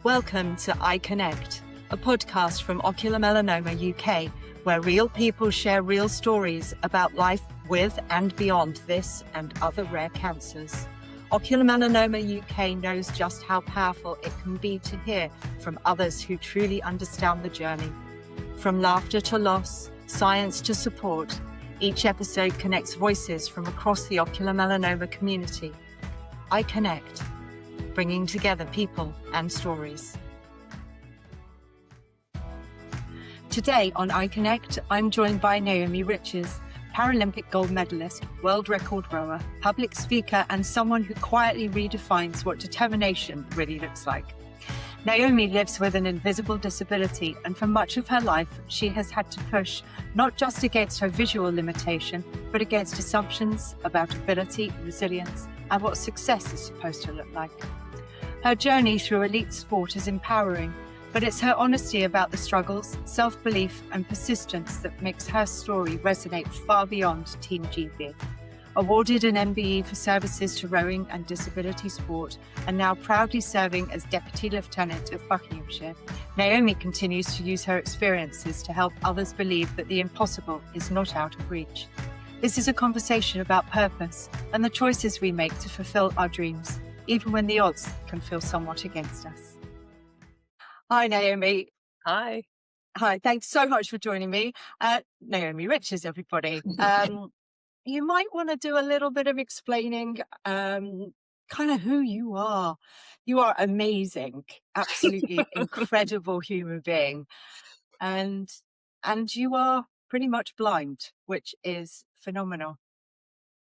Welcome to iConnect, a podcast from Ocular Melanoma UK, where real people share real stories about life with and beyond this and other rare cancers. Ocular Melanoma UK knows just how powerful it can be to hear from others who truly understand the journey. From laughter to loss, science to support, each episode connects voices from across the ocular melanoma community. iConnect, bringing together people and stories. Today on iConnect, I'm joined by Naomi Riches, Paralympic gold medalist, world record rower, public speaker, and someone who quietly redefines what determination really looks like. Naomi lives with an invisible disability, and for much of her life, she has had to push not just against her visual limitation, but against assumptions about ability, resilience, and what success is supposed to look like. Her journey through elite sport is empowering, but it's her honesty about the struggles, self-belief, and persistence that makes her story resonate far beyond Team GB. Awarded an MBE for services to rowing and disability sport, and now proudly serving as Deputy Lieutenant of Buckinghamshire, Naomi continues to use her experiences to help others believe that the impossible is not out of reach. This is a conversation about purpose and the choices we make to fulfill our dreams, even when the odds can feel somewhat against us. Hi, Naomi. Hi. Hi, thanks so much for joining me. Naomi Riches, everybody. You might want to do a little bit of explaining kind of who you are. You are amazing, absolutely incredible human being. And you are pretty much blind, which is phenomenal.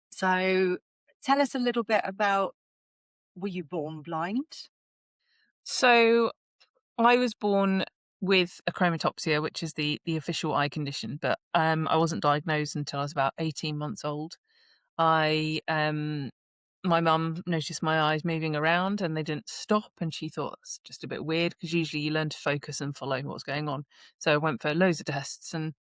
So tell us a little bit about, were you born blind? So I was born with achromatopsia, which is the official eye condition, but I wasn't diagnosed until I was about 18 months old. My mum noticed my eyes moving around and they didn't stop, and she thought it's just a bit weird because usually you learn to focus and follow what's going on. So I went for loads of tests and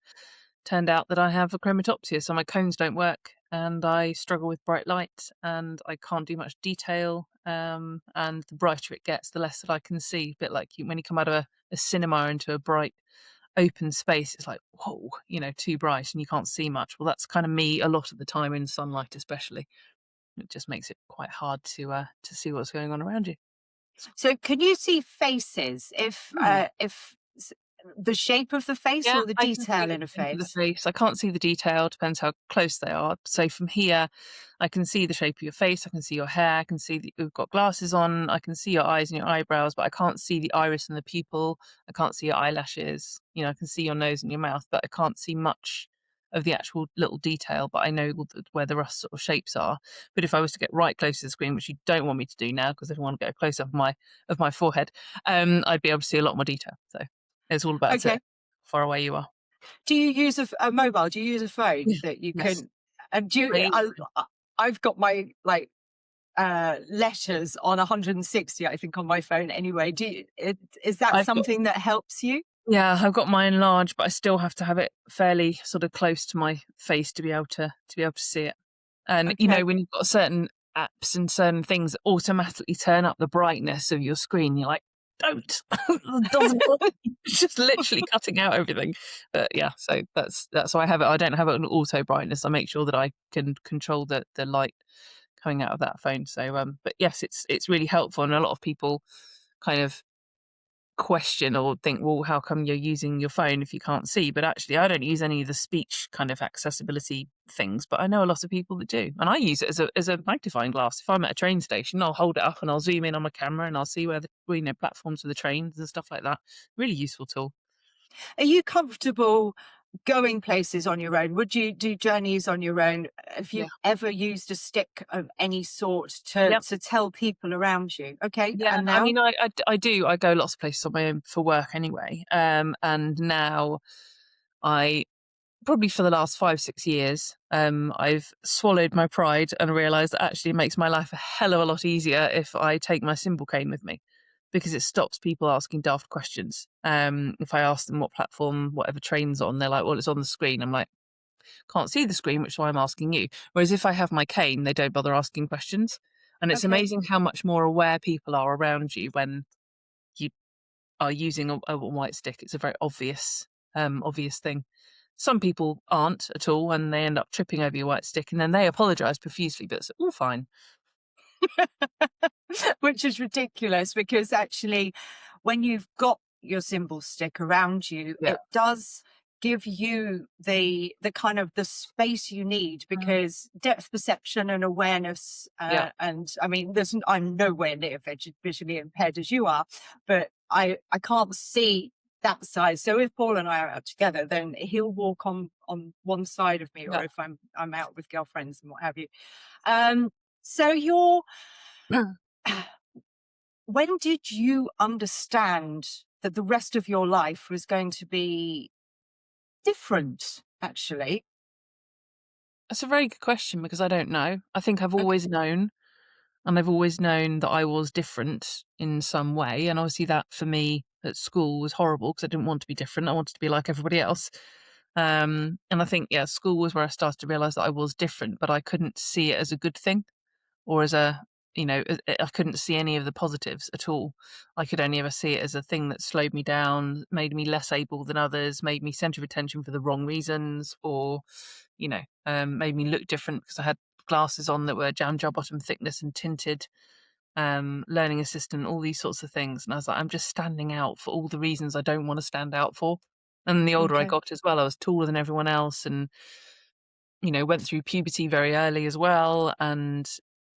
turned out that I have achromatopsia, so my cones don't work and I struggle with bright light and I can't do much detail. And the brighter it gets, the less that I can see. A bit like when you come out of a cinema into a bright open space, it's like, whoa, too bright and you can't see much. Well, that's kind of me a lot of the time in sunlight, especially. It just makes it quite hard to see what's going on around you. So can you see faces if the shape of the face or the I can see detail in a the shape of the face? face. I can't see the detail, depends how close they are. So from here, I can see the shape of your face, I can see your hair, I can see that you've got glasses on, I can see your eyes and your eyebrows, but I can't see the iris and the pupil, I can't see your eyelashes, I can see your nose and your mouth, but I can't see much of the actual little detail, but I know where the rough sort of shapes are. But if I was to get right close to the screen, which you don't want me to do now because I don't want to get a close up of my forehead, I'd be able to see a lot more detail. So it's all about how far away you are. Do you use a mobile? Do you use a phone that you Yes. can? And I've got my letters on 160, I think, on my phone anyway. Is that something that helps you? Yeah, I've got mine large, but I still have to have it fairly sort of close to my face to be able to see it. And when you've got certain apps and certain things that automatically turn up the brightness of your screen, you're like, don't. It doesn't work. It's just literally cutting out everything. But yeah, so that's why I have it. I don't have it on auto brightness. I make sure that I can control the light coming out of that phone. So but yes, it's really helpful, and a lot of people kind of question or think, well, how come you're using your phone if you can't see? But actually, I don't use any of the speech kind of accessibility things, but I know a lot of people that do, and I use it as a magnifying glass. If I'm at a train station, I'll hold it up and I'll zoom in on my camera and I'll see where the platforms for the trains and stuff like that. Really useful tool. Are you comfortable going places on your own? Would you do journeys on your own? Have you ever used a stick of any sort to tell people around you? Okay. Yeah, and now? I mean, I do. I go lots of places on my own for work anyway. And now I probably for the last 5-6 years, I've swallowed my pride and realised that actually it makes my life a hell of a lot easier if I take my symbol cane with me, because it stops people asking daft questions. If I ask them what platform, whatever train's on, they're like, well, it's on the screen. I'm like, can't see the screen, which is why I'm asking you. Whereas if I have my cane, they don't bother asking questions. And it's amazing how much more aware people are around you when you are using a white stick. It's a very obvious thing. Some people aren't at all, and they end up tripping over your white stick, and then they apologise profusely, but it's all fine. Which is ridiculous, because actually when you've got your symbol stick around you, Yeah. it does give you the kind of the space you need, because depth perception and awareness, Yeah. and I mean, I'm nowhere near visually impaired as you are, but I can't see that side. So if Paul and I are out together, then he'll walk on one side of me, or Yeah. if I'm out with girlfriends and what have you. So you're when did you understand that the rest of your life was going to be different, actually? That's a very good question, because I don't know. I think I've Okay. always known, and I've always known that I was different in some way. And obviously, that for me at school was horrible, because I didn't want to be different. I wanted to be like everybody else. And I think, yeah, school was where I started to realize that I was different, but I couldn't see it as a good thing, or as a, I couldn't see any of the positives at all. I could only ever see it as a thing that slowed me down, made me less able than others, made me center of attention for the wrong reasons, or, made me look different because I had glasses on that were jam jar bottom thickness and tinted, learning assistant, all these sorts of things. And I was like, I'm just standing out for all the reasons I don't want to stand out for. And the older I Okay. got as well, I was taller than everyone else, and went through puberty very early as well. And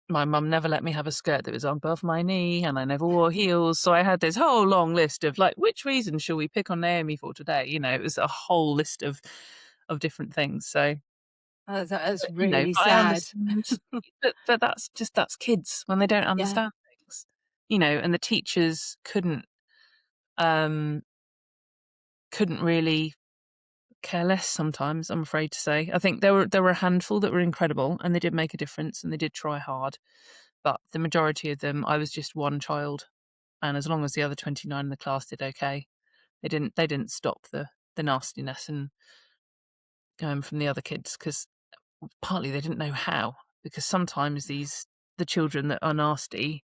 my mum never let me have a skirt that was above my knee, and I never wore heels. So I had this whole long list of, like, which reason shall we pick on Naomi for today? It was a whole list of different things. So, That's but really I sad. understand. But that's kids when they don't Yeah. understand things, and the teachers um couldn't really care less sometimes, I'm afraid to say. I think there were a handful that were incredible, and they did make a difference, and they did try hard. But the majority of them, I was just one child, and as long as the other 29 in the class did okay, they didn't stop the nastiness and from the other kids, because partly they didn't know how. Because sometimes the children that are nasty,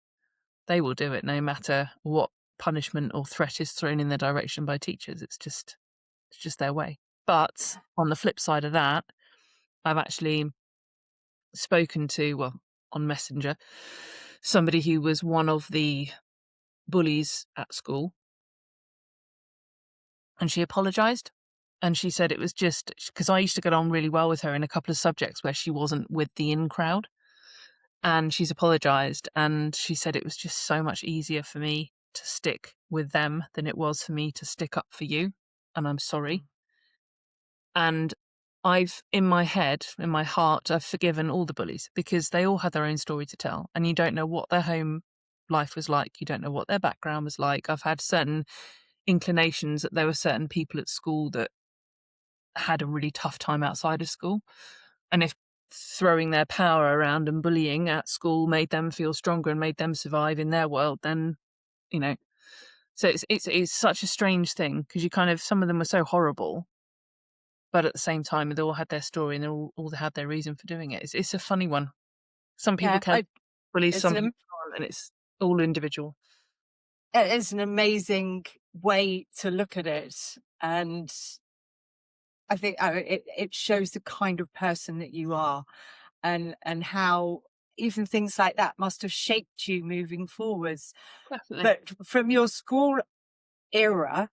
they will do it no matter what punishment or threat is thrown in their direction by teachers. It's just their way. But on the flip side of that, I've actually spoken to, well, on Messenger, somebody who was one of the bullies at school, and she apologized. And she said it was just because I used to get on really well with her in a couple of subjects where she wasn't with the in crowd. And she's apologized, and she said it was just so much easier for me to stick with them than it was for me to stick up for you. And I'm sorry. And in my head, in my heart, I've forgiven all the bullies, because they all had their own story to tell, and you don't know what their home life was like. You don't know what their background was like. I've had certain inclinations that there were certain people at school that had a really tough time outside of school. And if throwing their power around and bullying at school made them feel stronger and made them survive in their world, then, you know, so it's such a strange thing, because some of them were so horrible, but at the same time, they all had their story, and they all had their reason for doing it. It's a funny one. Some people Yeah. can bully, It's some an people can't, and it's all individual. it's an amazing way to look at it, and I think it shows the kind of person that you are, and how even things like that must have shaped you moving forwards. Definitely. But from your school era,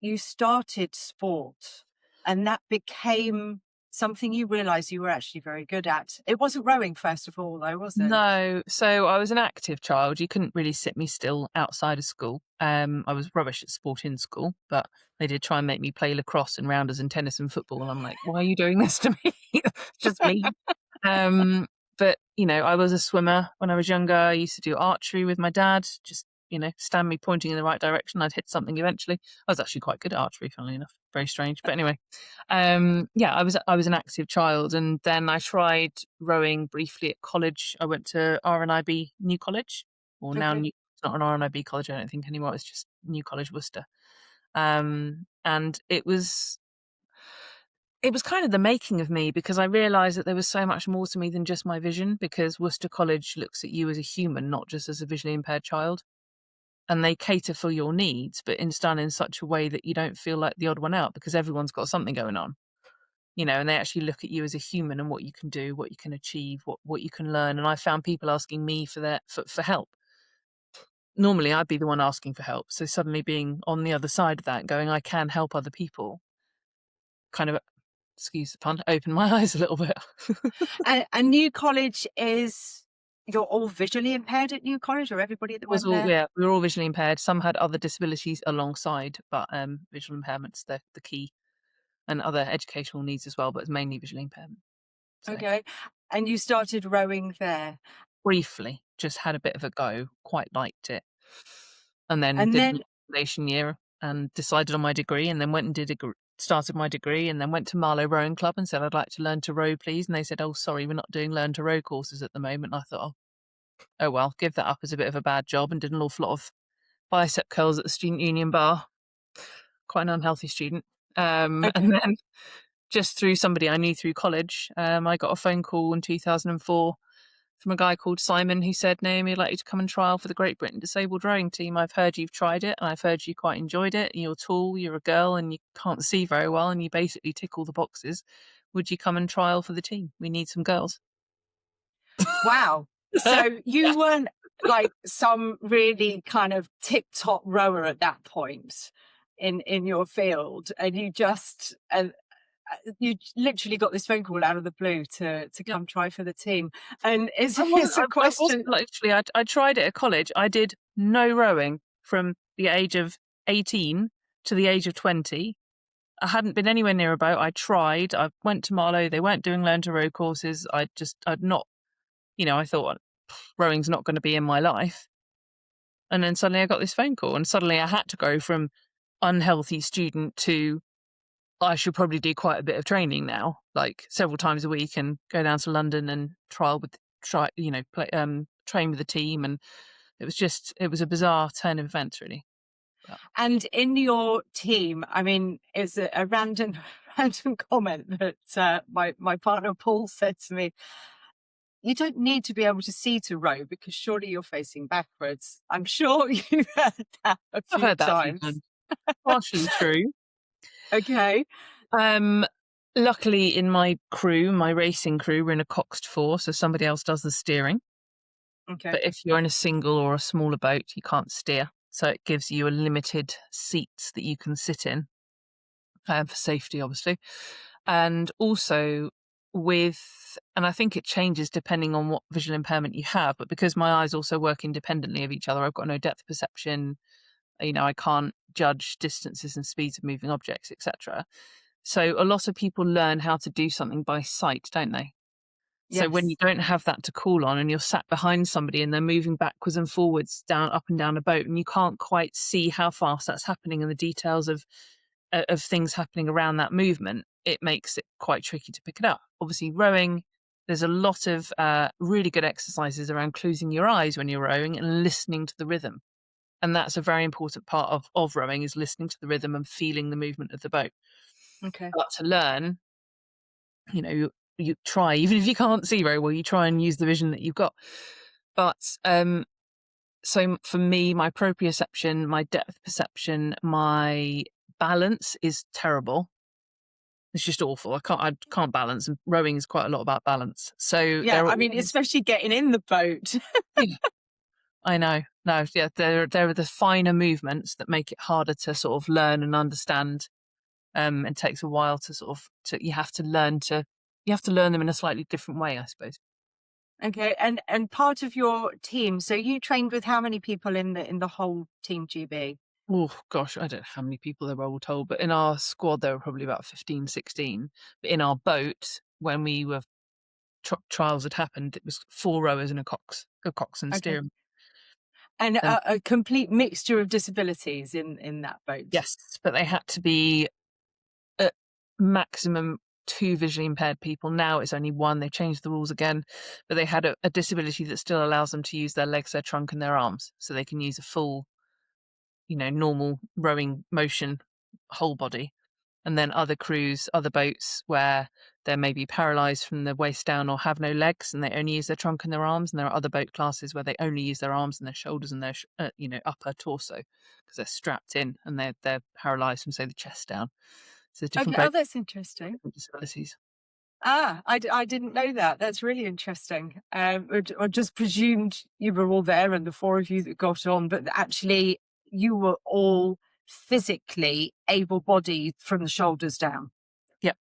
you started sport, and that became something you realized you were actually very good at. It wasn't rowing, first of all, though, was it? No, so I was an active child. You couldn't really sit me still outside of school. I was rubbish at sport in school, but they did try and make me play lacrosse and rounders and tennis and football. And I'm like, why are you doing this to me? Just leave. But I was a swimmer when I was younger. I used to do archery with my dad. Just stand me pointing in the right direction, I'd hit something eventually. I was actually quite good at archery, funnily enough. Very strange, but anyway. Yeah, I was an active child, and then I tried rowing briefly at college. I went to RNIB New College, or now Okay. New. It's not an RNIB college, I don't think anymore. It's just New College Worcester. And it was kind of the making of me, because I realised that there was so much more to me than just my vision, because Worcester College looks at you as a human, not just as a visually impaired child. and they cater for your needs, but it's done in such a way that you don't feel like the odd one out because everyone's got something going on, and they actually look at you as a human and what you can do, what you can achieve, what you can learn. And I found people asking me for help. Normally I'd be the one asking for help. So suddenly being on the other side of that, going, I can help other people, kind of, excuse the pun, opened my eyes a little bit. And New College you're all visually impaired at New College, or everybody that Was went all, there? yeah, we were all visually impaired. Some had other disabilities alongside, but visual impairment's the key, and other educational needs as well, but it's mainly visually impairment. So Okay. And you started rowing there. briefly, just had a bit of a go, quite liked it, and then And did then, the foundation year and decided on my degree, and then went and started my degree, and then went to Marlow Rowing Club and said, I'd like to learn to row, please. And they said, oh, sorry, we're not doing learn to row courses at the moment. And I thought, oh, well, give that up as a bit of a bad job, and did an awful lot of bicep curls at the student union bar. Quite an unhealthy student. And okay. then just through somebody I knew through college, I got a phone call in 2004 from a guy called Simon who said, Naomi, I'd like you to come and trial for the Great Britain Disabled Rowing Team. I've heard you've tried it, and I've heard you quite enjoyed it. You're tall, you're a girl, and you can't see very well, and you basically tick all the boxes. Would you come and trial for the team? We need some girls. Wow. So you weren't like some really kind of tip-top rower at that point in your field, and you literally got this phone call out of the blue to Yeah. come try for the team. And is I it's a wasn't question. literally, I tried it at college. I did no rowing from the age of 18 to the age of 20. I hadn't been anywhere near a boat. I tried. I went to Marlow. They weren't doing learn to row courses. I'd not, I thought rowing's not going to be in my life. And then suddenly I got this phone call, and suddenly I had to go from unhealthy student to I should probably do quite a bit of training now, like several times a week, and go down to London and train with the team. And it was a bizarre turn of events, really. But And in your team, I mean, it's a random random comment that my partner Paul said to me. You don't need to be able to see to row because surely you're facing backwards. I'm sure you've heard that a I've few heard that a few times. times. Partially true. Okay. Um, Luckily, in my crew, my racing crew, we're in a coxed four, so somebody else does the steering. Okay. But if you're in a single or a smaller boat, you can't steer. So it gives you a limited seats that you can sit in, for safety, obviously. And also and I think it changes depending on what visual impairment you have, but because my eyes also work independently of each other, I've got no depth perception, I can't judge distances and speeds of moving objects, etc. So a lot of people learn how to do something by sight, don't they? So when you Yes. don't have that to call on, and you're sat behind somebody and they're moving backwards and forwards up and down a boat, and you can't quite see how fast that's happening and the details of things happening around that movement, it makes it quite tricky to pick it up. Obviously, rowing, there's a lot of really good exercises around closing your eyes when you're rowing and listening to the rhythm. And that's a very important part of rowing, is listening to the rhythm and feeling the movement of the boat. Okay. But to learn, you try, even if you can't see very well, you try and use the vision that you've got. But so for me, my proprioception, my depth perception, my balance is terrible. It's just awful. I can't balance, and rowing is quite a lot about balance. So Yeah. there are I mean, always, especially getting in the boat. yeah, I know. No, yeah, there are the finer movements that make it harder to sort of learn and understand. It takes a while to you have to learn them in a slightly different way, I suppose. Okay. And part of your team. So you trained with how many people in the whole team GB? Oh gosh, I don't know how many people there were all told, but in our squad there were probably about 15, 16. But in our boat, when we were trials had happened, it was 4 rowers and a coxswain Okay. steersman. And And a complete mixture of disabilities in that boat. yes, but they had to be at maximum 2 visually impaired people. Now it's only 1. They changed the rules again, but they had a disability that still allows them to use their legs, their trunk, and their arms, so they can use a full, normal rowing motion, whole body. And then other crews, other boats where they're maybe paralysed from the waist down or have no legs and they only use their trunk and their arms. And there are other boat classes where they only use their arms and their shoulders and their upper torso because they're strapped in and they're paralysed from, say, the chest down. So there's different Okay. boat Oh, that's interesting. disabilities. I didn't know that. That's really interesting. I just presumed you were all there and the four of you that got on, but actually you were all physically able-bodied from the shoulders down. Yep.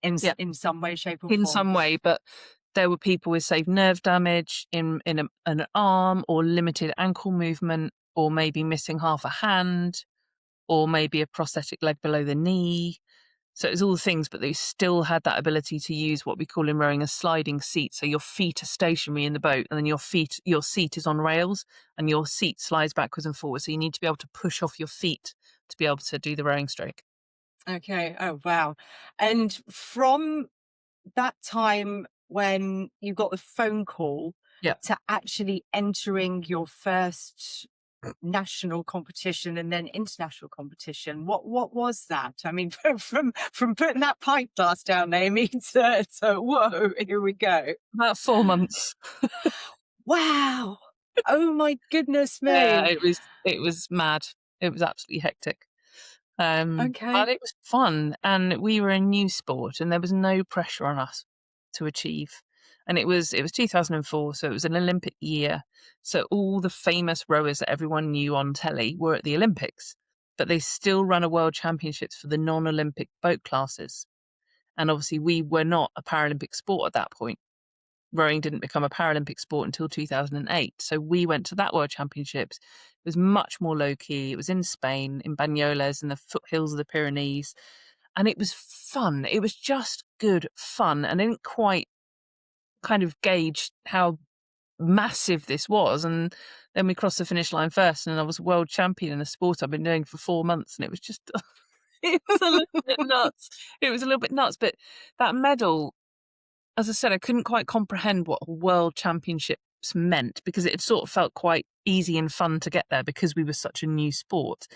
Yep. In some way, shape, or In form. some way, but there were people with, say, nerve damage in an arm or limited ankle movement, or maybe missing half a hand, or maybe a prosthetic leg below the knee. So it was all the things, but they still had that ability to use what we call in rowing a sliding seat. So your feet are stationary in the boat, and then your seat is on rails, and your seat slides backwards and forwards. So you need to be able to push off your feet to be able to do the rowing stroke. Okay. Oh, wow. And from that time when you got the phone call to actually entering your first national competition and then international competition, what was that? I mean, from putting that pint glass down, Naomi, to whoa, here we go. About 4 months. Wow. Oh my goodness me. Yeah, it was mad. It was absolutely hectic. Okay. But it was fun, and we were a new sport, and there was no pressure on us to achieve. And it was 2004, so it was an Olympic year. So all the famous rowers that everyone knew on telly were at the Olympics, but they still run a world championships for the non-Olympic boat classes. And obviously we were not a Paralympic sport at that point. Rowing didn't become a Paralympic sport until 2008. So we went to that World Championships. It was much more low-key. It was in Spain, in Banyoles, in the foothills of the Pyrenees. And it was fun. It was just good fun. And I didn't quite kind of gauge how massive this was. And then we crossed the finish line first, and I was world champion in a sport I've been doing for 4 months. And it was just, it was a little bit nuts. It was a little bit nuts. But that medal, as I said, I couldn't quite comprehend what world championships meant, because it had sort of felt quite easy and fun to get there because we were such a new sport.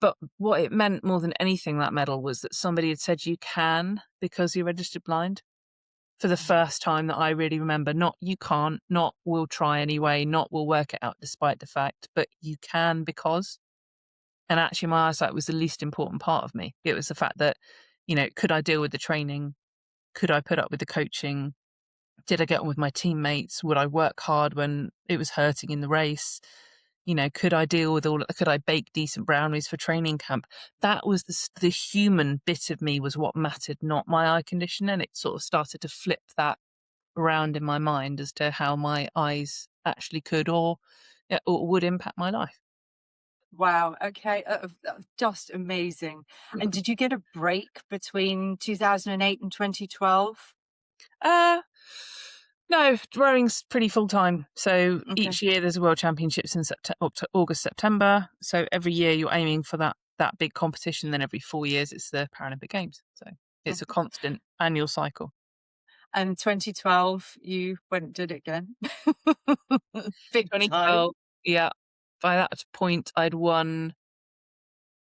But what it meant more than anything, that medal, was that somebody had said you can because you're registered blind. For the first time that I really remember, not you can't, not we'll try anyway, not we'll work it out despite the fact, but you can because. And actually my eyesight was the least important part of me. It was the fact that, could I deal with the training? Could I put up with the coaching? Did I get on with my teammates? Would I work hard when it was hurting in the race? Could I deal with could I bake decent brownies for training camp? That was the human bit of me was what mattered, not my eye condition. And it sort of started to flip that around in my mind as to how my eyes actually could or would impact my life. Wow. Okay. Just amazing. And did you get a break between 2008 and 2012? No, rowing's pretty full time. So Okay. each year there's a World Championships in August, September. So every year you're aiming for that big competition. Then every 4 years it's the Paralympic Games. So it's a constant annual cycle. And 2012, you went and did it again. Big 2012, time. yeah. By that point, I'd won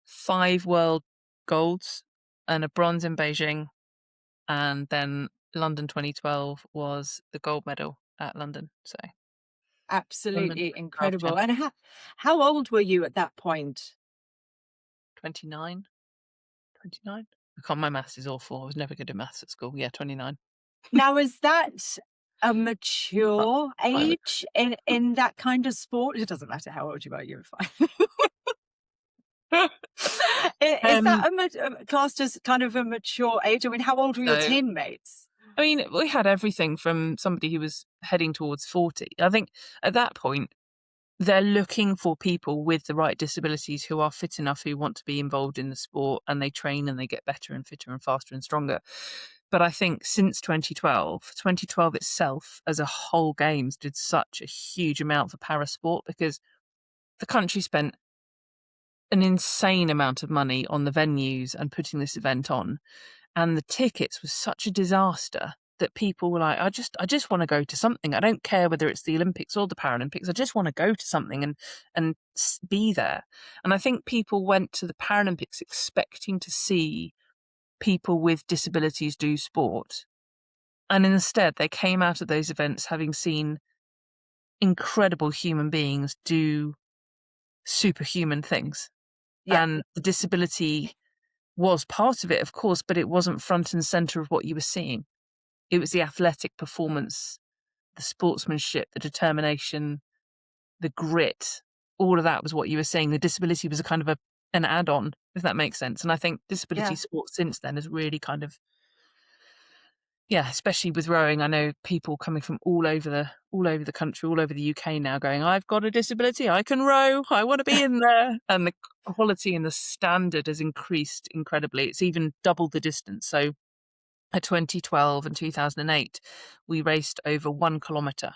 5 world golds and a bronze in Beijing, and then London 2012 was the gold medal at London. So Absolutely London incredible. 2012 And how old were you at that point? 29. My maths is awful. I was never good at maths at school. Yeah, 29. Now, is that a mature Right. age in that kind of sport? It doesn't matter how old you are, you're fine. Is that classed as kind of a mature age? I mean, how old were your So, teammates? I mean, we had everything from somebody who was heading towards 40. I think at that point, they're looking for people with the right disabilities who are fit enough, who want to be involved in the sport, and they train and they get better and fitter and faster and stronger. But I think since 2012 itself as a whole games did such a huge amount for parasport, because the country spent an insane amount of money on the venues and putting this event on. And the tickets was such a disaster that people were like, I just want to go to something. I don't care whether it's the Olympics or the Paralympics. I just want to go to something and be there. And I think people went to the Paralympics expecting to see people with disabilities do sport. And instead, they came out of those events having seen incredible human beings do superhuman things. Yeah. And the disability was part of it, of course, but it wasn't front and center of what you were seeing. It was the athletic performance, the sportsmanship, the determination, the grit. All of that was what you were seeing. The disability was a kind of an add-on, if that makes sense. And I think disability Yeah. sport since then has really kind of, yeah, especially with rowing. I know people coming from all over the country, all over the UK now going, I've got a disability, I can row, I want to be in there. And the quality and the standard has increased incredibly. It's even doubled the distance. So at 2012 and 2008, we raced over 1 kilometre.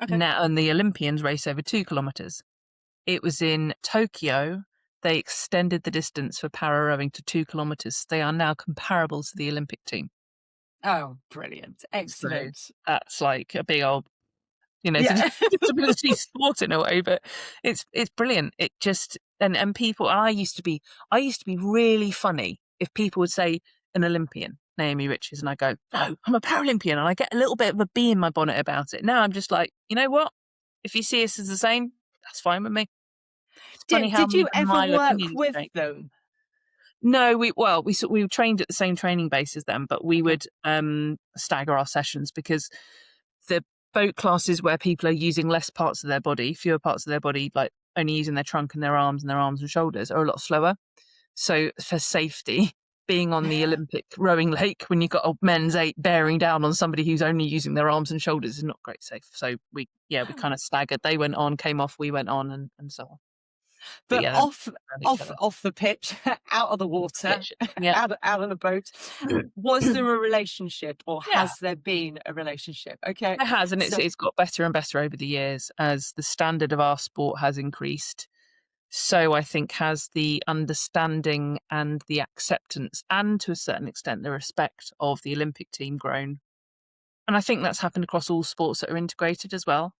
Okay. Now, and the Olympians race over 2 kilometres. It was in Tokyo. They extended the distance for para rowing to 2 kilometres. They are now comparable to the Olympic team. Oh, brilliant. So Excellent. that's like a big old, it's Yeah. a disability sport in a way, but it's brilliant. It just and people. I used to be really funny if people would say an Olympian, Naomi Riches, and I go, no, I'm a Paralympian, and I get a little bit of a bee in my bonnet about it. Now I'm just like, you know what? If you see us as the same, that's fine with me. It's funny how Did you even ever my work opinions with change. them? No, we trained at the same training base as them, but we Okay. would stagger our sessions because the boat classes where people are using less parts of their body, fewer parts of their body, like only using their trunk and their arms and shoulders, are a lot slower. So for safety, being on the Olympic rowing lake when you've got a men's 8 bearing down on somebody who's only using their arms and shoulders is not great safe. So we kind of staggered. They went on, came off, we went on, and so on. But But yeah, they're off around each off other. off the pitch, out of the water, Pitch. Yeah. out of the boat, was there a relationship, or Yeah. has there been a relationship? Okay. It has, and So it's got better and better over the years as the standard of our sport has increased. So I think has the understanding and the acceptance and to a certain extent the respect of the Olympic team grown. And I think that's happened across all sports that are integrated as well.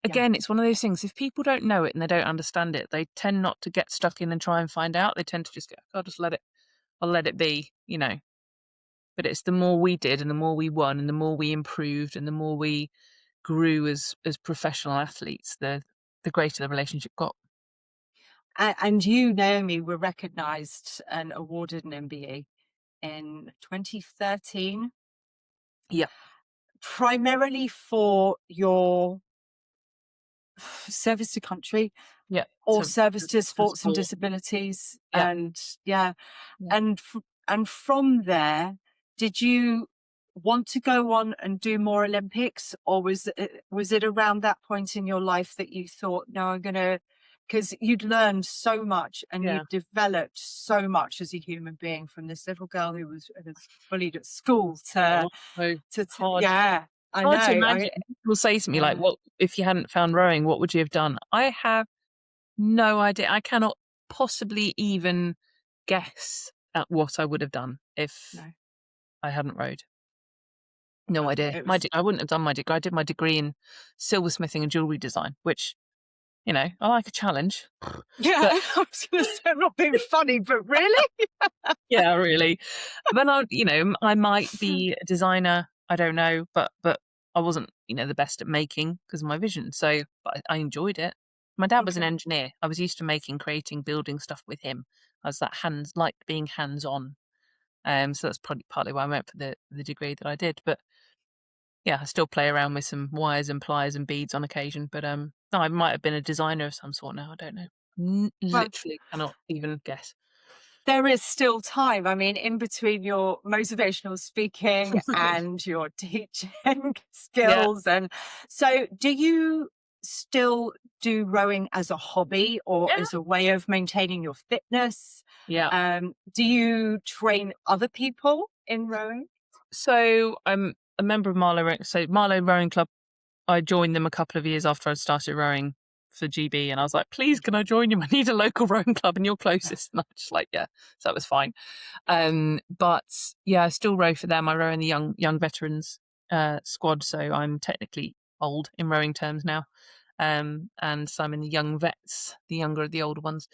yeah. Again, it's one of those things, if people don't know it and they don't understand it, they tend not to get stuck in and try and find out. They tend to just go, I'll let it be. But it's the more we did and the more we won and the more we improved and the more we grew as professional athletes, the greater the relationship got. And you, Naomi, were recognised and awarded an MBE in 2013, Yeah, primarily for your service to country yeah. or So service to for sports and sport, disabilities. yeah, And yeah, yeah, and from there, did you want to go on and do more Olympics, or was it around that point in your life that you thought, no, I'm gonna, because you'd learned so much and yeah. you'd developed so much as a human being, from this little girl who was bullied at school to Oh, so hard, yeah, I know. hard to imagine. People say to me like, Yeah, "What if you hadn't found rowing? What would you have done?" I have no idea. I cannot possibly even guess at what I would have done if no, I hadn't rowed. No well, idea. it was I wouldn't have done my degree. I did my degree in silversmithing and jewellery design, which, I like a challenge. yeah. But I was going to say, I'm not being funny, but really, yeah, really. Then I might be a designer. I don't know, but I wasn't, the best at making because of my vision. So, but I enjoyed it. My dad was an okay. engineer. I was used to making, creating, building stuff with him. I was liked being hands on. So that's probably partly why I went for the degree that I did. But yeah, I still play around with some wires and pliers and beads on occasion. But no, I might have been a designer of some sort now. I don't know. Well, Literally cannot even guess. there is still time. I mean, in between your motivational speaking and your teaching Yeah, skills. And so, do you still do rowing as a hobby or yeah, as a way of maintaining your fitness? yeah. Do you train other people in rowing? So I'm a member of Marlow Rowing Club. I joined them a couple of years after I started rowing for GB, and I was like, "Please, can I join you? I need a local rowing club, and you're closest." And I'm just like, "Yeah," so that was fine. But yeah, I still row for them. I row in the young veterans squad, so I'm technically old in rowing terms now. And so I'm in the young vets, the younger of the older ones,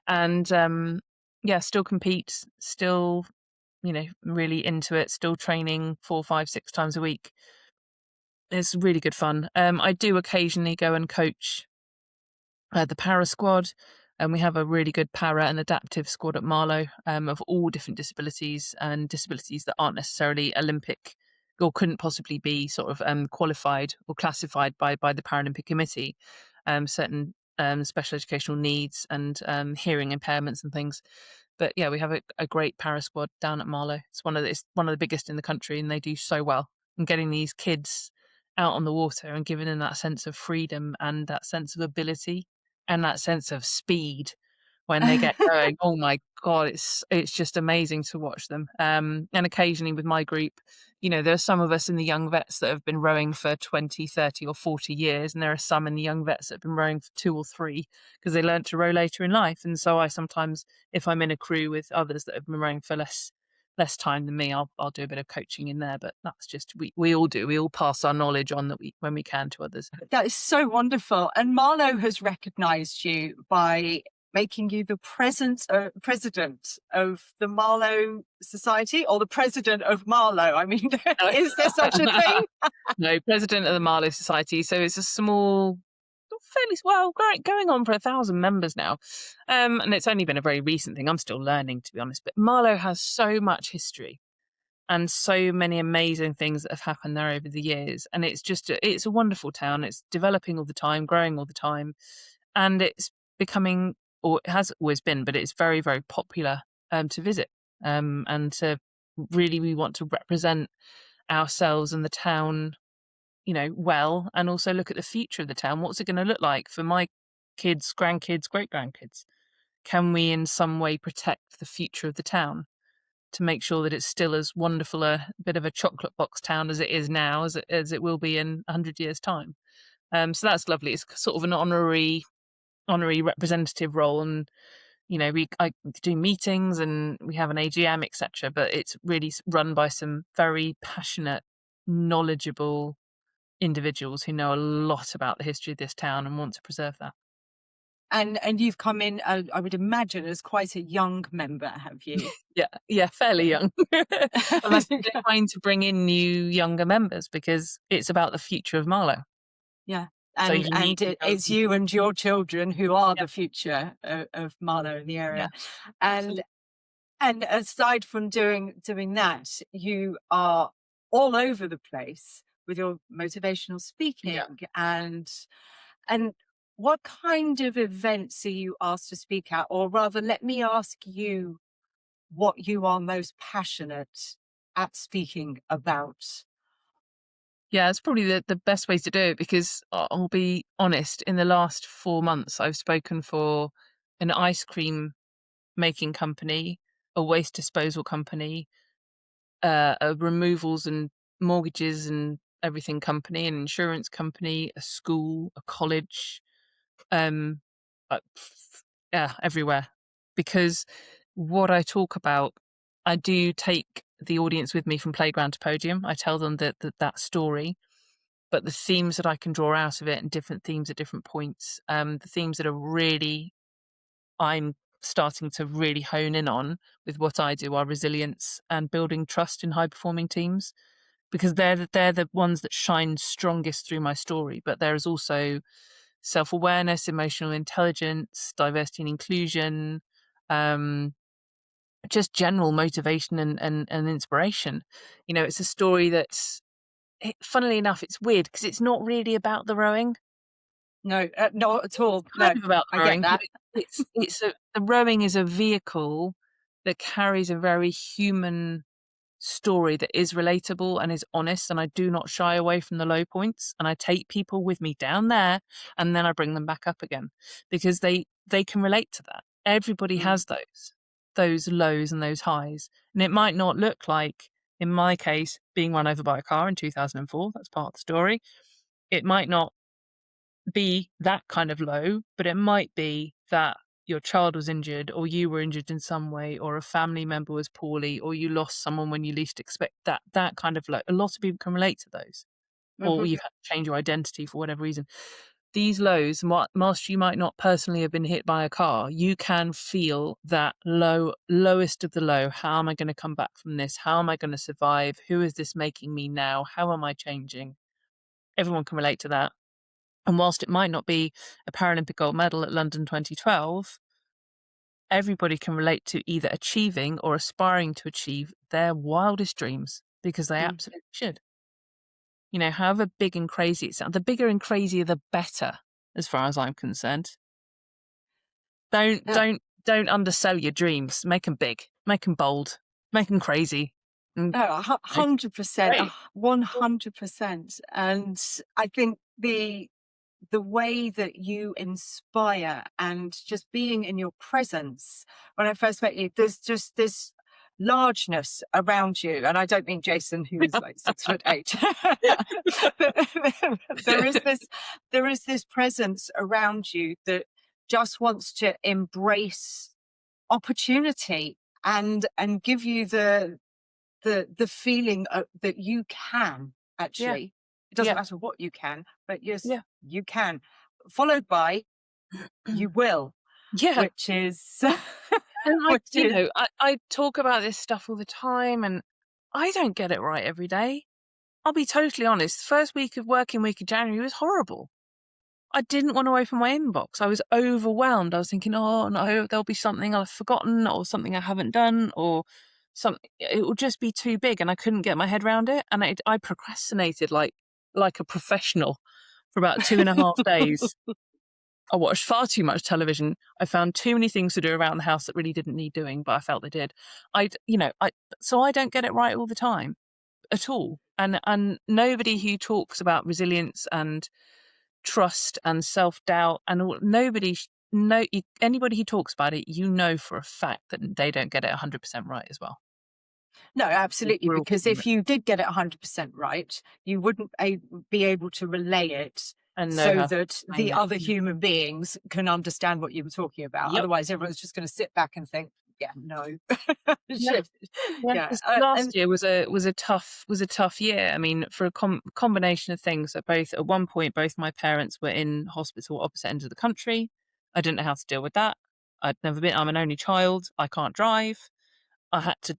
and yeah, still compete, still really into it, still training 4, 5, 6 times a week. It's really good fun. I do occasionally go and coach the para squad, and we have a really good para and adaptive squad at Marlow, of all different disabilities and disabilities that aren't necessarily Olympic or couldn't possibly be sort of qualified or classified by the Paralympic Committee. Certain special educational needs and hearing impairments and things. But yeah, we have a great para squad down at Marlow. It's one of the biggest in the country, and they do so well. And getting these kids out on the water and giving them that sense of freedom and that sense of ability and that sense of speed when they get going. Oh my God, it's just amazing to watch them. And occasionally with my group, there are some of us in the young vets that have been rowing for 20, 30 or 40 years. And there are some in the young vets that have been rowing for 2 or 3 because they learned to row later in life. And so I sometimes, if I'm in a crew with others that have been rowing for less time than me, I'll do a bit of coaching in there. But that's just, we all do. We all pass our knowledge on when we can to others. That is so wonderful. And Marlow has recognised you by making you the president of the Marlow Society, or the president of Marlow. I mean, is there such a thing? No, president of the Marlow Society. So it's a small, fairly well, going on for 1,000 members now. And it's only been a very recent thing. I'm still learning, to be honest. But Marlow has so much history and so many amazing things that have happened there over the years. And it's a wonderful town. It's developing all the time, growing all the time. And it's becoming, or it has always been, but it's very, very popular to visit. And to really, we want to represent ourselves and the town, well, and also look at the future of the town. What's it going to look like for my kids, grandkids, great grandkids? Can we in some way protect the future of the town to make sure that it's still as wonderful a bit of a chocolate box town as it is now, as it will be in 100 years' time? So that's lovely. It's sort of an honorary representative role, and I do meetings and we have an AGM, etc. But it's really run by some very passionate, knowledgeable individuals who know a lot about the history of this town and want to preserve that. And you've come in, I would imagine, as quite a young member, have you? Yeah, fairly young. I'm trying to bring in new, younger members because it's about the future of Marlow. Yeah. So It's you and your children who are the future of Marlow in the area. Yeah. And aside from doing that, you are all over the place with your motivational speaking. And what kind of events are you asked to speak at? Or rather, let me ask you what you are most passionate at speaking about. Yeah, it's probably the best way to do it, because I'll be honest, in the last 4 months, I've spoken for an ice cream making company, a waste disposal company, a removals and mortgages and everything company, an insurance company, a school, a college, everywhere. Because what I talk about, I do take the audience with me from playground to podium. I tell them that story, but the themes that I can draw out of it, and different themes at different points, the themes that I'm starting to really hone in on with what I do, are resilience and building trust in high performing teams, because they're the ones that shine strongest through my story. But there is also self-awareness, emotional intelligence, diversity and inclusion, just general motivation and inspiration. It's a story that's, funnily enough, it's weird because it's not really about the rowing. No, not at all. Kind of about the rowing. I get that. The rowing is a vehicle that carries a very human story that is relatable and is honest, and I do not shy away from the low points, and I take people with me down there and then I bring them back up again, because they can relate to that. Everybody has those lows and those highs, and it might not look like, in my case, being run over by a car in 2004. That's part of the story. It might not be that kind of low, but it might be that your child was injured, or you were injured in some way, or a family member was poorly, or you lost someone when you least expect that kind of low. A lot of people can relate to those. Or you've had to change your identity for whatever reason. these lows, whilst you might not personally have been hit by a car, you can feel that lowest of the low. How am I going to come back from this? How am I going to survive? Who is this making me now? How am I changing? Everyone can relate to that. And whilst it might not be a Paralympic gold medal at London 2012, everybody can relate to either achieving or aspiring to achieve their wildest dreams, because they absolutely should. You know, however big and crazy it sounds, the bigger and crazier, the better, as far as I'm concerned. Don't undersell your dreams. Make them big, make them bold, make them crazy. Oh, 100%, 100%. And I think the way that you inspire and just being in your presence, when I first met you, there's just this largeness around you. And I don't mean Jason, who is like 6'8". there is this presence around you that just wants to embrace opportunity and give you the feeling that you can actually. It doesn't matter what you can, but yes, you can. Followed by you will. Yeah. Which is and I talk about this stuff all the time, and I don't get it right every day. I'll be totally honest. First working week of January was horrible. I didn't want to open my inbox. I was overwhelmed. I was thinking, oh no, there'll be something I've forgotten or something I haven't done or something. It will just be too big, and I couldn't get my head around it. And I procrastinated like a professional for about 2.5 days. I watched far too much television. I found too many things to do around the house that really didn't need doing, but I felt they did. So I don't get it right all the time at all. And nobody who talks about resilience and trust and self-doubt and all, anybody who talks about it, for a fact that they don't get it 100% right as well. No, absolutely, because if you did get it 100% right, you wouldn't be able to relay it so that the other human beings can understand what you were talking about. Otherwise, everyone's just going to sit back and think, last year was a tough year. I mean, for a combination of things. At one point, both my parents were in hospital opposite ends of the country. I didn't know how to deal with that. I'm an only child. I can't drive. I had to,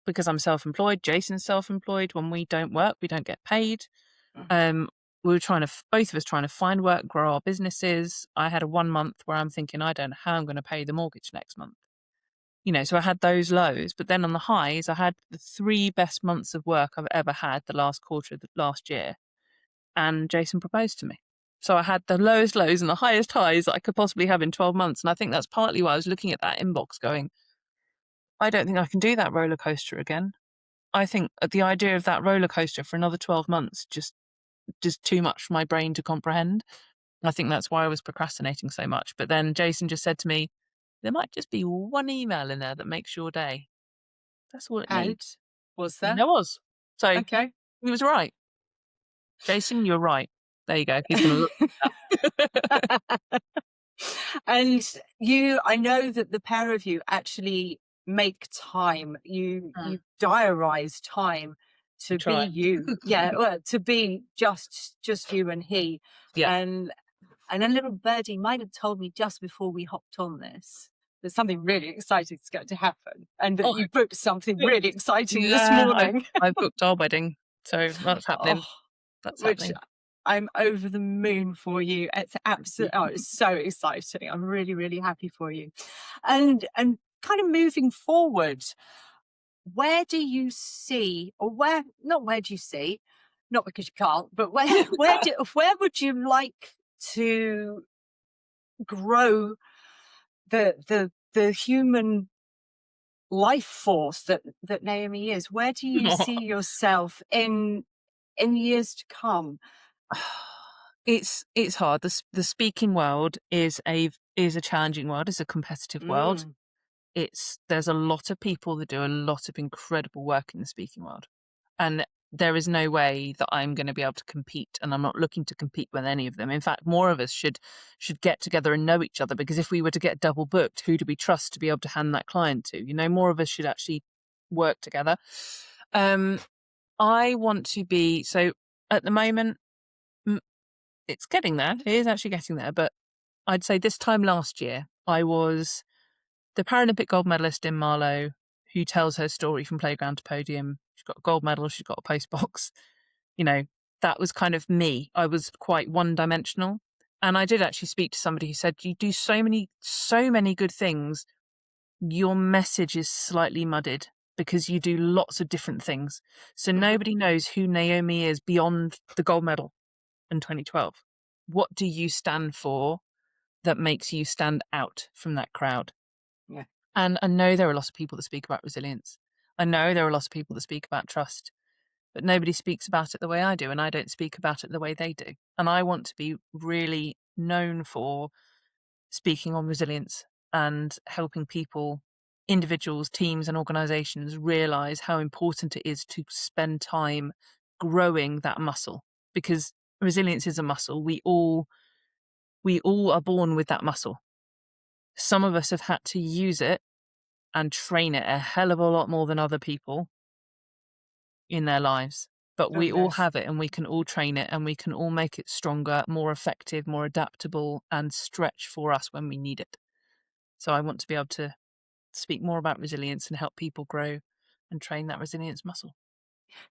because I'm self-employed, Jason's self-employed. When we don't work, we don't get paid. We were both of us trying to find work, grow our businesses. I had a 1 month where I'm thinking, I don't know how I'm going to pay the mortgage next month. So I had those lows, but then on the highs, I had the 3 best months of work I've ever had the last quarter of the last year. And Jason proposed to me. So I had the lowest lows and the highest highs that I could possibly have in 12 months. And I think that's partly why I was looking at that inbox going, I don't think I can do that roller coaster again. I think the idea of that roller coaster for another 12 months, just too much for my brain to comprehend. I think that's why I was procrastinating so much. But then Jason just said to me, there might just be one email in there that makes your day. That's all it needs. Was there? There was. So okay. He was right. Jason, you're right. There you go. He's going to look at that. And I know that the pair of you actually make time. You diarize time to be you. To be just you and he. Yeah. And a little birdie might have told me just before we hopped on this that something really exciting is going to happen, and that you booked something really exciting this morning. I booked our wedding, so that's happening. Happening. I'm over the moon for you. It's absolutely, it's so exciting. I'm really, really happy for you. And kind of moving forward, where do you see, not because you can't, but where would you like to grow the human life force that Naomi is? Where do you see yourself in years to come? It's hard. The speaking world is a challenging world. It's a competitive world. There's a lot of people that do a lot of incredible work in the speaking world, and there is no way that I'm going to be able to compete, and I'm not looking to compete with any of them. In fact, more of us should get together and know each other, because if we were to get double booked, who do we trust to be able to hand that client to? More of us should actually work together. I want to be, so at the moment, it's getting there. It is actually getting there. But I'd say this time last year, I was the Paralympic gold medalist in Marlow who tells her story from playground to podium. She's got a gold medal, she's got a post box. That was kind of me. I was quite one-dimensional. And I did actually speak to somebody who said, you do so many good things. Your message is slightly mudded because you do lots of different things. So nobody knows who Naomi is beyond the gold medal in 2012. What do you stand for that makes you stand out from that crowd? Yeah. And I know there are lots of people that speak about resilience. I know there are lots of people that speak about trust, but nobody speaks about it the way I do, and I don't speak about it the way they do. And I want to be really known for speaking on resilience and helping people, individuals, teams, and organizations realize how important it is to spend time growing that muscle, because resilience is a muscle. We all are born with that muscle. Some of us have had to use it and train it a hell of a lot more than other people in their lives. But Oh, we all yes. have it, and we can all train it, and we can all make it stronger, more effective, more adaptable, and stretch for us when we need it. So I want to be able to speak more about resilience and help people grow and train that resilience muscle.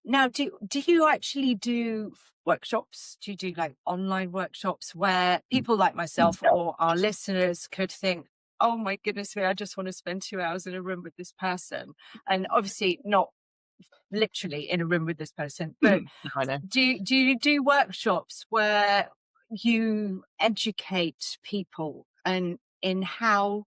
Now, do you actually do workshops? Do you do like online workshops where people like myself or our listeners could think, oh my goodness me, I just want to spend 2 hours in a room with this person? And obviously not literally in a room with this person, but I know. do you do workshops where you educate people and in how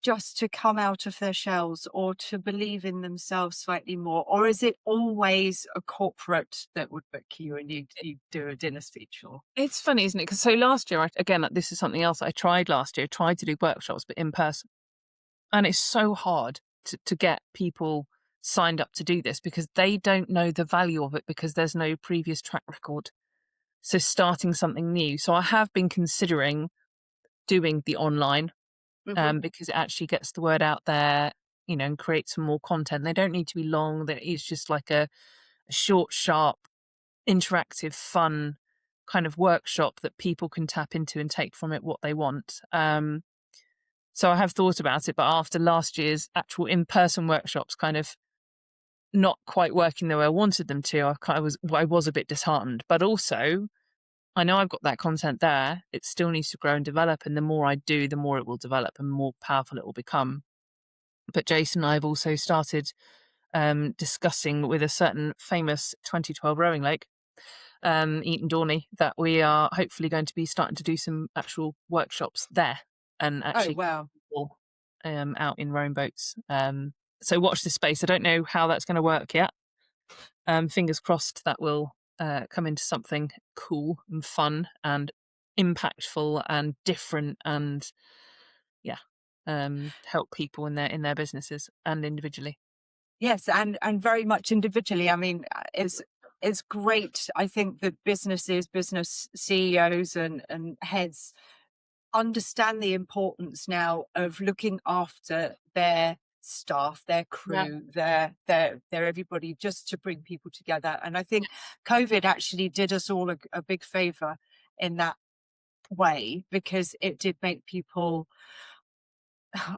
just to come out of their shells or to believe in themselves slightly more? Or is it always a corporate that would book you and you do a dinner speech? Or It's funny, isn't it? Because so last year, again, this is something else I tried last year, tried to do workshops, but in person. And it's so hard to get people signed up to do this because they don't know the value of it because there's no previous track record. So starting something new. So I have been considering doing the online because it actually gets the word out there, and creates some more content. They don't need to be long. That it's just like a short, sharp, interactive, fun kind of workshop that people can tap into and take from it what they want. So I have thought about it, but after last year's actual in-person workshops kind of not quite working the way I wanted them to, I was a bit disheartened. But also, I know I've got that content there. It still needs to grow and develop, and the more I do, the more it will develop and more powerful it will become. But Jason and I have also started discussing with a certain famous 2012 rowing lake, Eton Dorney, that we are hopefully going to be starting to do some actual workshops there and oh actually wow, people, out in rowing boats. So watch this space. I don't know how that's going to work yet. Fingers crossed that will come into something cool and fun and impactful and different and help people in their businesses and individually. yes, and very much individually. I mean, it's great. I think that business CEOs and heads understand the importance now of looking after their staff, their Yeah. crew, their everybody, just to bring people together. And I think COVID actually did us all a big favor in that way, because it did make people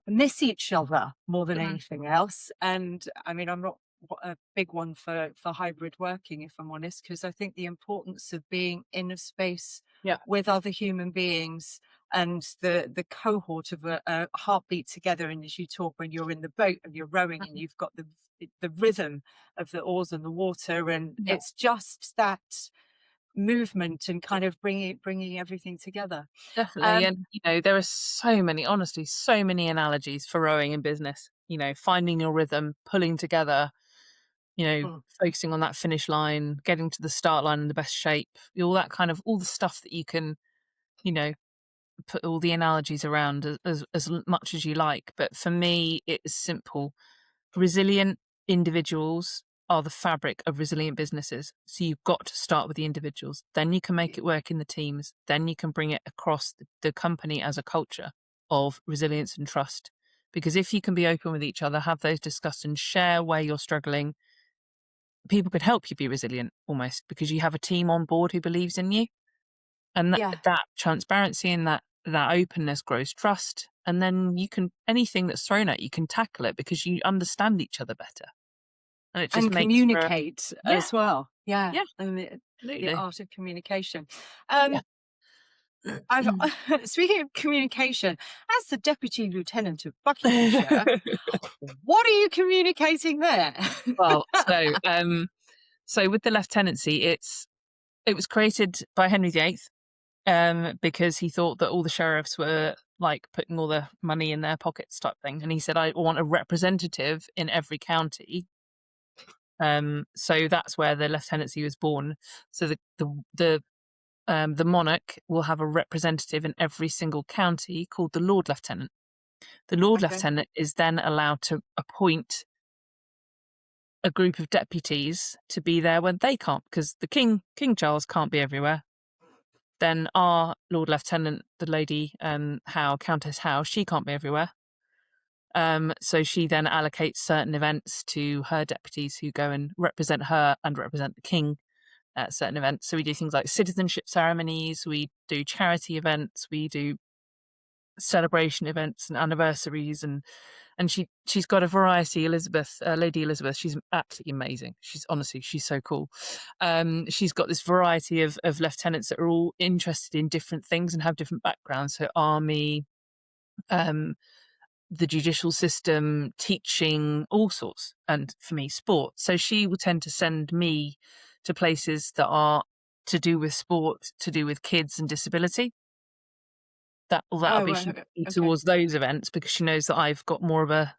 miss each other more than Mhm. anything else. And I mean, I'm not a big one for hybrid working, if I'm honest, because I think the importance of being in a space Yeah. with other human beings and the cohort of a heartbeat together. And as you talk, when you're in the boat and you're rowing and you've got the rhythm of the oars and the water, and Yeah. it's just that movement and kind of bringing everything together. Definitely. Um, And, there are honestly, so many analogies for rowing in business, finding your rhythm, pulling together, mm, focusing on that finish line, getting to the start line in the best shape, all that kind of, all the stuff that you can, you know, put all the analogies around as much as you like. But for me, it's simple. Resilient individuals are the fabric of resilient businesses. So you've got to start with the individuals. Then you can make it work in the teams. Then you can bring it across the company as a culture of resilience and trust. Because if you can be open with each other, have those discussions, share where you're struggling, people could help you be resilient almost because you have a team on board who believes in you. And Yeah. that transparency and that openness grows trust. And then anything that's thrown at you can tackle it because you understand each other better. And it just And makes for, communicate yeah, as well. Yeah. yeah, And the absolutely. art of communication. Yeah. I've speaking of communication, as the Deputy Lieutenant of Buckinghamshire, what are you communicating there? Well, so with the lieutenancy, it was created by Henry VIII, because he thought that all the sheriffs were like putting all the money in their pockets type thing, and he said, "I want a representative in every county." So that's where the lieutenancy was born. So the monarch will have a representative in every single county called the Lord Lieutenant. The Lord Okay. Lieutenant is then allowed to appoint a group of deputies to be there when they can't, because the King Charles can't be everywhere. Then our Lord Lieutenant, the lady Howe, Countess Howe, she can't be everywhere. So she then allocates certain events to her deputies who go and represent her and represent the King at certain events. So we do things like citizenship ceremonies, we do charity events, we do celebration events and anniversaries, and she's got a variety. Lady Elizabeth, she's absolutely amazing. She's so cool. She's got this variety of lieutenants that are all interested in different things and have different backgrounds. So army, the judicial system, teaching, all sorts, and for me, sport. So she will tend to send me to places that are to do with sport, to do with kids and disability. That'll be she Okay. towards those events because she knows that I've got more of a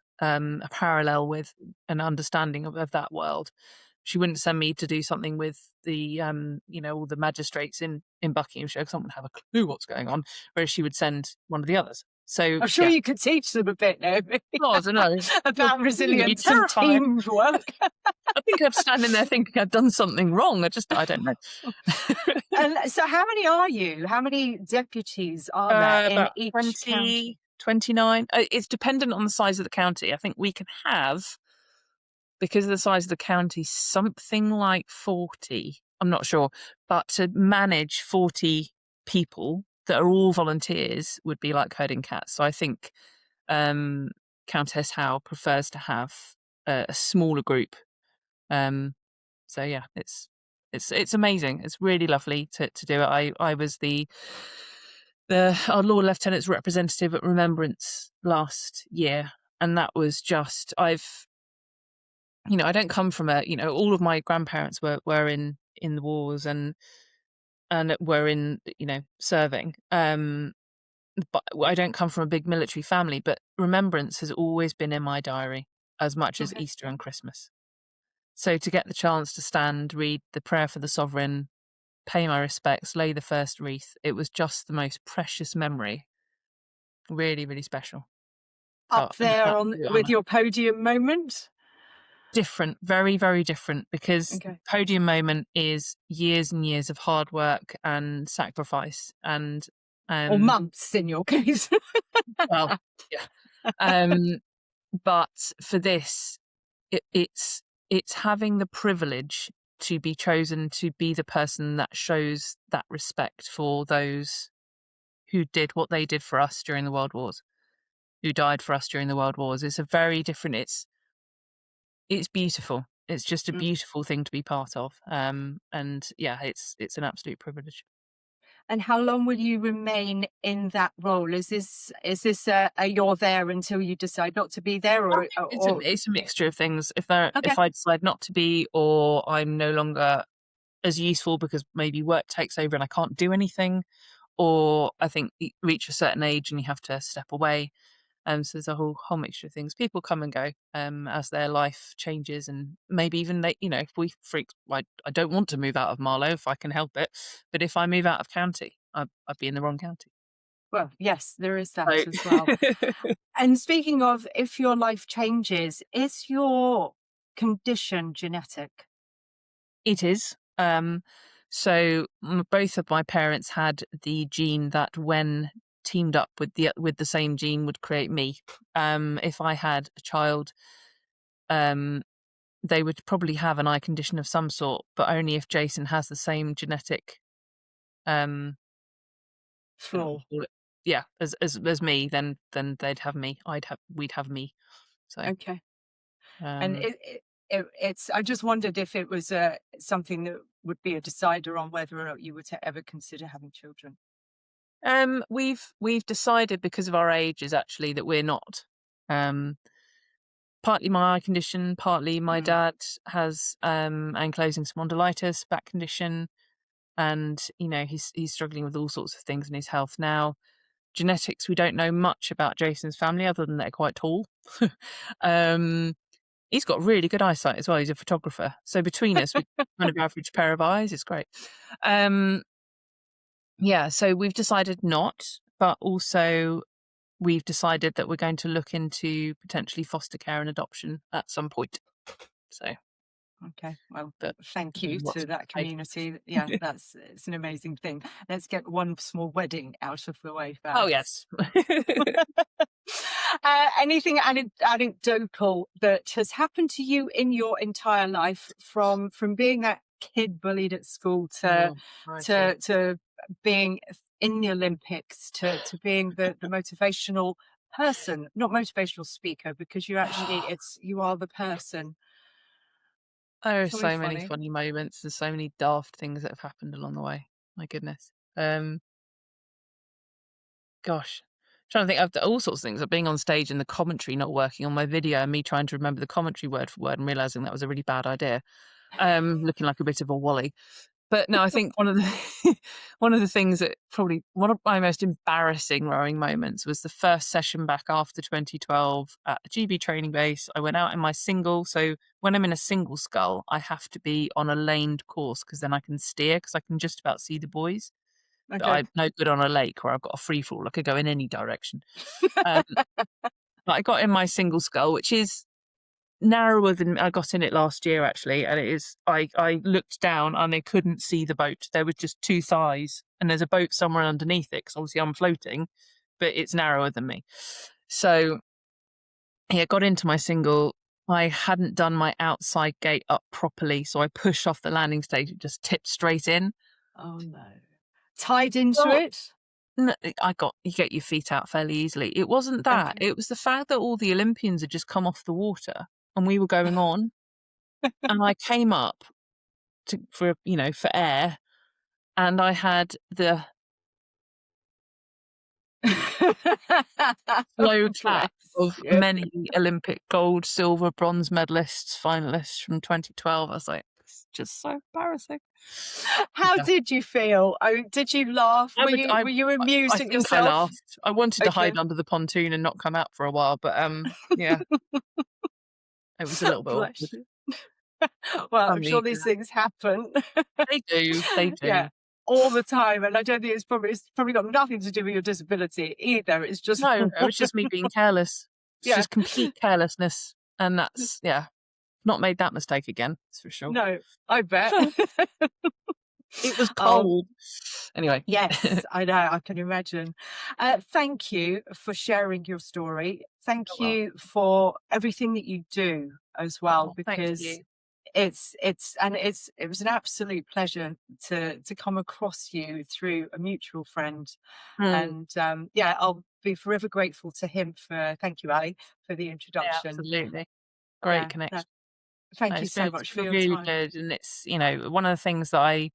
parallel with an understanding of that world. She wouldn't send me to do something with the all the magistrates in Buckinghamshire because I wouldn't have a clue what's going on. Whereas she would send one of the others. So I'm sure yeah, you could teach them a bit, Naomi, oh, I don't know. about You'd be resilience and terrified. teamwork. I think I'm standing there thinking I've done something wrong. I don't know. And so how many are you? How many deputies are there in About each 20, county? 29. It's dependent on the size of the county. I think we can have, because of the size of the county, something like 40. I'm not sure. But to manage 40 people that are all volunteers would be like herding cats. So I think um, Countess Howe prefers to have a smaller group. So yeah, it's amazing. It's really lovely to do it. I was our Lord Lieutenant's representative at Remembrance last year, and that was just I don't come from all of my grandparents were in the wars and were in serving. But I don't come from a big military family, but Remembrance has always been in my diary as much as Okay. Easter and Christmas. So to get the chance to stand, read the prayer for the sovereign, pay my respects, lay the first wreath, it was just the most precious memory. Really, really special. Up Felt an there on absolute with honour. your podium moment? Different, very, very different, because the Okay. podium moment is years and years of hard work and sacrifice and, Or um, months in your case. well, yeah. Um, but for this, it's having the privilege to be chosen to be the person that shows that respect for those who did what they did for us during the World Wars, who died for us during the World Wars. It's a very different. It's beautiful. It's just a Mm. beautiful thing to be part of. And yeah, it's an absolute privilege. And how long will you remain in that role? Is this a you're there until you decide not to be there, I or think or it's a mixture of things. okay? If I decide not to be, or I'm no longer as useful because maybe work takes over and I can't do anything, or I think you reach a certain age and you have to step away. So there's a whole mixture of things. People come and go as their life changes, and maybe even if we freak, I don't want to move out of Marlow if I can help it, but if I move out of county, I'd be in the wrong county. Well, yes, there is that So as well. And speaking of, if your life changes, is your condition genetic? it is. So both of my parents had the gene that, when teamed up with the same gene, would create me. If I had a child, um, they would probably have an eye condition of some sort, but only if Jason has the same genetic Floor. Yeah, as me, then they'd have me. We'd have me. So Okay. And um, it's. I just wondered if it was something that would be a decider on whether or not you were to ever consider having children. we've decided because of our ages actually that we're not. Um, Partly my eye condition, partly my Mm. dad has ankylosing spondylitis, back condition, and he's struggling with all sorts of things in his health now. Genetics, we don't know much about Jason's family other than they're quite tall. um, he's got really good eyesight as well. He's a photographer, so between us, we kind of average pair of eyes. It's great. Yeah, so we've decided not, but also we've decided that we're going to look into potentially foster care and adoption at some point. So, Okay, well, but thank you what's to that like, community. Yeah, it's an amazing thing. Let's get one small wedding out of the way oh first. yes. Anything anecdotal that has happened to you in your entire life, from being that kid bullied at school to Oh, crikey. being in the Olympics to being the motivational person, not motivational speaker, because you are the person. There are It's always so many funny. funny moments and so many daft things that have happened along the way. My goodness. Gosh. Trying to think, I've done all sorts of things, like being on stage and the commentary not working on my video and me trying to remember the commentary word for word and realizing that was a really bad idea. Looking like a bit of a wally. But no, I think one of the one of the things that probably one of my most embarrassing rowing moments was the first session back after 2012 at the GB training base. I went out in my single. So when I'm in a single scull, I have to be on a laned course because then I can steer because I can just about see the buoys. But Okay. I'm no good on a lake where I've got a free fall. I could go in any direction. Um, but I got in my single scull, which is narrower than I got in it last year actually, and it is. I looked down and I couldn't see the boat. There was just two thighs, and there's a boat somewhere underneath it. Because obviously I'm floating, but it's narrower than me. So yeah, got into my single. I hadn't done my outside gate up properly, so I pushed off the landing stage. It just tipped straight in. Oh no. Tied into Well, it? you get your feet out fairly easily. It wasn't that. Okay. It was the fact that all the Olympians had just come off the water and we were going on, and I came up for air, and I had the slow Bless clap of you. many Olympic gold, silver, bronze medalists, finalists from 2012. I was like, it's just so embarrassing. How Yeah. did you feel? Did you laugh? I would. Were you I amused at think I yourself? laughed. I wanted to Okay. hide under the pontoon and not come out for a while, but yeah, it was a little bit Bless awkward. you. Well, I'm sure Funny, these things happen. they do. They Yeah, do. all the time, and I don't think it's probably got nothing to do with your disability either. It's just No, it was just me being careless. It's yeah. just complete carelessness, and that's not made that mistake again. That's for sure. No, I bet. It was Oh, cold. Anyway. yes, I know. I can imagine. Thank you for sharing your story. Oh, Thank well. you for everything that you do as well, Oh, thank because you. it was an absolute pleasure to come across you through a mutual friend, Mm, and yeah, I'll be forever grateful to him for. Thank you, Ali, for the yeah, introduction. absolutely. Great Yeah, no, connection. No, thank you it's so it's much for been your really time. good, and it's one of the things that I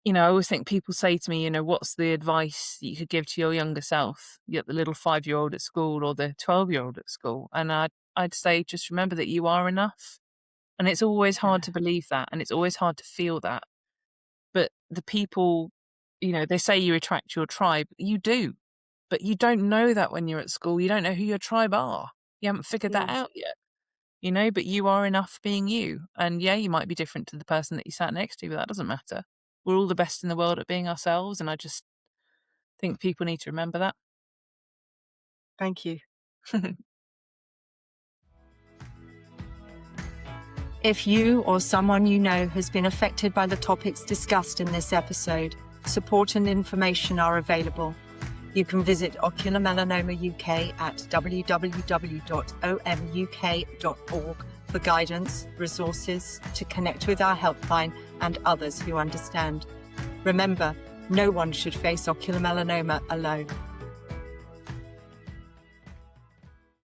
always think people say to me, what's the advice that you could give to your younger self? You get the little 5-year-old at school or the 12-year-old at school, and I'd say just remember that you are enough. And it's always hard Yeah, to believe that, and it's always hard to feel that. But the people, they say you attract your tribe. You do. But you don't know that when you're at school. You don't know who your tribe are. You haven't figured that mm, out yet, but you are enough being you. And yeah, you might be different to the person that you sat next to, but that doesn't matter. We're all the best in the world at being ourselves. And I just think people need to remember that. thank you. If you or someone you know has been affected by the topics discussed in this episode, support and information are available. You can visit Ocular Melanoma UK at www.omuk.org for guidance, resources, to connect with our helpline and others who understand. Remember, No one should face ocular melanoma alone.